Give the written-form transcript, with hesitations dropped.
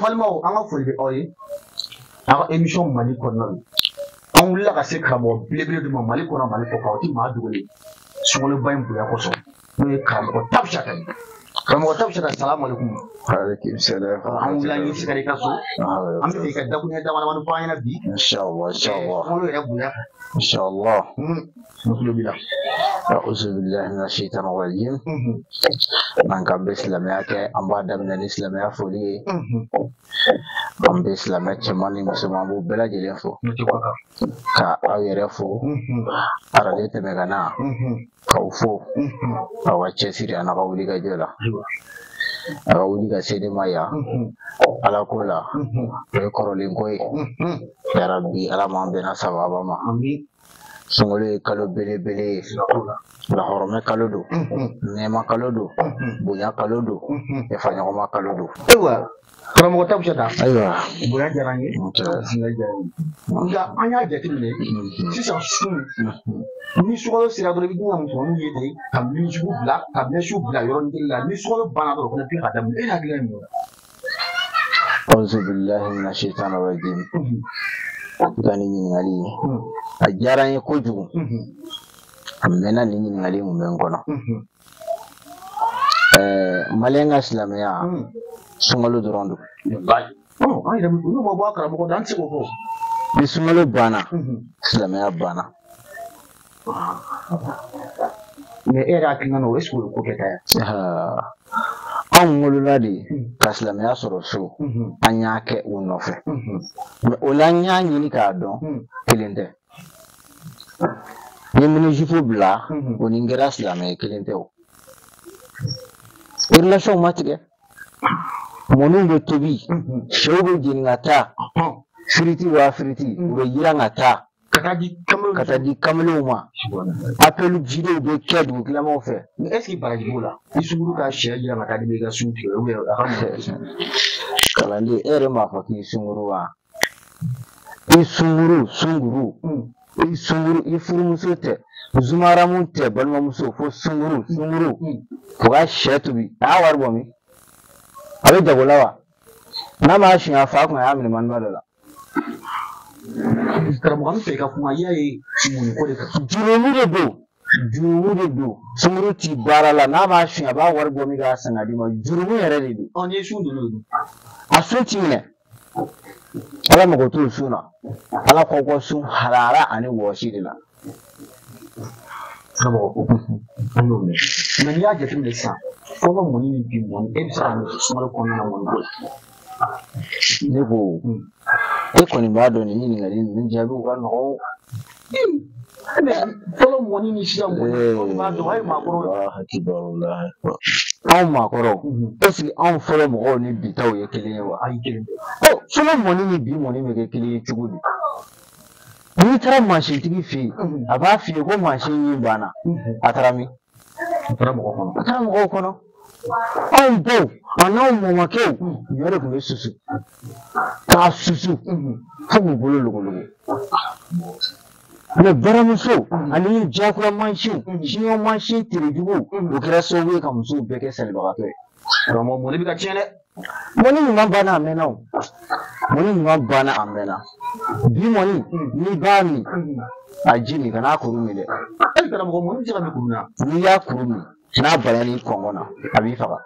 balimaw an ka foli bɛ aw ye a ka émission Mali kɔnɔna na an wulila ka se karamɔgɔ belebele dɔ ma Mali kɔnɔ Mali kɔ kan o tɛ maa dogolen sunkaloba in bonya kosɔn n'o ye karamɔgɔ Tabusata ye karamɔgɔ Tabusata salamu alaikum. Alaikum salam. An wulila an ye sigara i ka so an bɛ fɛ i ka dakuruɲɛ damadamani fɔ an ɲɛna bi. Inshallah. Sunkalo yɛrɛ bonya. Inshallah. Tulo b'i la. A'udhu billahi minash shaitanir rajim. An ka bɛ silamɛya kɛ an b'a daminɛ ni silamɛya foli ye. An bɛ silamɛ cɛman ni musoman b'u bɛɛ lajɛlen fo. Ka aw yɛrɛ fo. Arajo tɛmɛ ka na. K'aw fo. Aw ka cɛsiri a n'a ka wuli ka jɔ la. A ka wuli ka se ne ma yan. Ala ko la. O ye kɔrɔlen ko ye. Yarabi Ala m'an bɛnna sababa ma. Sunkalo ye kalo belebele ye. Lahɔrɔmɛ kalo don. Nɛɛma kalo don. Bonya kalo don. Yafaɲɔgɔnma kalo don. Ayiwa karamɔgɔ Tabusata. Ayiwa. Bonya diyara n ye. Sinɛ diyara n ye. Nka an y'a jateminɛ sisan sun ni sunkalo sera dɔrɔn i bɛ dun ka musomaninw ye ten ka miliyɔn bila ka mɛsiw bila yɔrɔnin kelen la ni sunkalo banna dɔrɔn o fana tila ka daminɛ e hakili ye mun ye. A'udhu billahi minash shaitanir rajim. Ka nin ɲininkali a diyara n ye kojugu. A mɛnna nin ɲininkali mun bɛ n kɔnɔ. Maliyɛn ka silamɛya sunkalo dɔrɔn don. An yɛrɛ bɛ olu ma bɔ a karamɔgɔ da an tɛ se k'o fɔ. Ni sunkalo banna silamɛya banna. Mais e yɛrɛ hakilina na o est-ce que o ye ko kɛta ye. Anw wolola de ka silamɛya sɔrɔ so an y'a kɛ u nɔfɛ. Mais o la n y'a ɲini k'a dɔn kelen tɛ. N ye minijufu bila o ni n kɛra silamɛ kelen tɛ o. Relation ma tigɛ. Mɔniw bɛ tobi sɛw bɛ jeni ka taa firiti waa firiti u bɛ yiran ka taa ka taa di kamalenw ma. Appel vidéo bɛ kɛ dugutilamaw fɛ. Mais est-ce que baraji b'o la i sunguru ka sɛ yiran ka taa di i ka sun tigɛ ou bien a ka kalanden e yɛrɛ m'a fɔ k'i sunguru wa. I sunguru i sunguru i furumuso tɛ zumaramu tɛ balimamuso fo sunguru fo ka sɛ tobi a y'a wari bɔ min a bɛ jago la wa n'a m'a siɲɛ fa kun a y'a minɛ maniba dɔ la. Karamɔgɔ an bɛ fɛ i ka kuma i y'a ye mun ko de kan. Jurumu de don sunguru ti baara la n'a m'a siɲɛ a b'a wari bɔ min k'a san ka d'i ma jurumu yɛrɛ de don. Ni ye sun don a sun t'i minɛ Ala mago t'o sun na Ala ko ko sun harara ani wɔsi de la. Karamɔgɔ an y'o mɛn mais n'i y'a jateminɛ sisan fɔlɔ mɔni ni bi mɔni e bɛ se ka ɲɛfɔ sunkalo kɔnɔna na mɔni ko ne ko e kɔni b'a dɔn nin ɲininkali ninnu jaabiw ka nɔgɔn. Fɔlɔ mɔni ni sisan mɔni b'a dɔn a ye maakɔrɔw. Anw maakɔrɔw est-ce que anw fɔlɔ mɔgɔw ni bi taw ye kelen ye wa? Ayi kelen tɛ. Fɔlɔ mɔni ni bi mɔni bɛ kɛ kelen ye cogo di? N'i taara mansintigi fɛ yen a b'a f'i ye ko mansin in banna a taara min? A taara mɔgɔw kɔnɔ. Anw baw a n'anw mɔmakɛw ɲɔ de tun bɛ susu k'a susu fo k'u bolo logologo. Mais baramuso ani jakura mansin chinois mansin terejugu o kɛra sababu ye ka musow bɛɛ kɛ salibagatɔ ye. Karamɔgɔ mɔni bɛ ka tiɲɛ dɛ. Mɔni ɲuman banna a mɛnna o. Mɔni ɲuman banna a mɛnna. Bi mɔni n'i b'a min a ji nin kana kuru min dɛ. Karamɔgɔ mɔni bɛ se ka min kuru na. N'i y'a kuru min n'a banna n'i kɔngɔ na a b'i faga.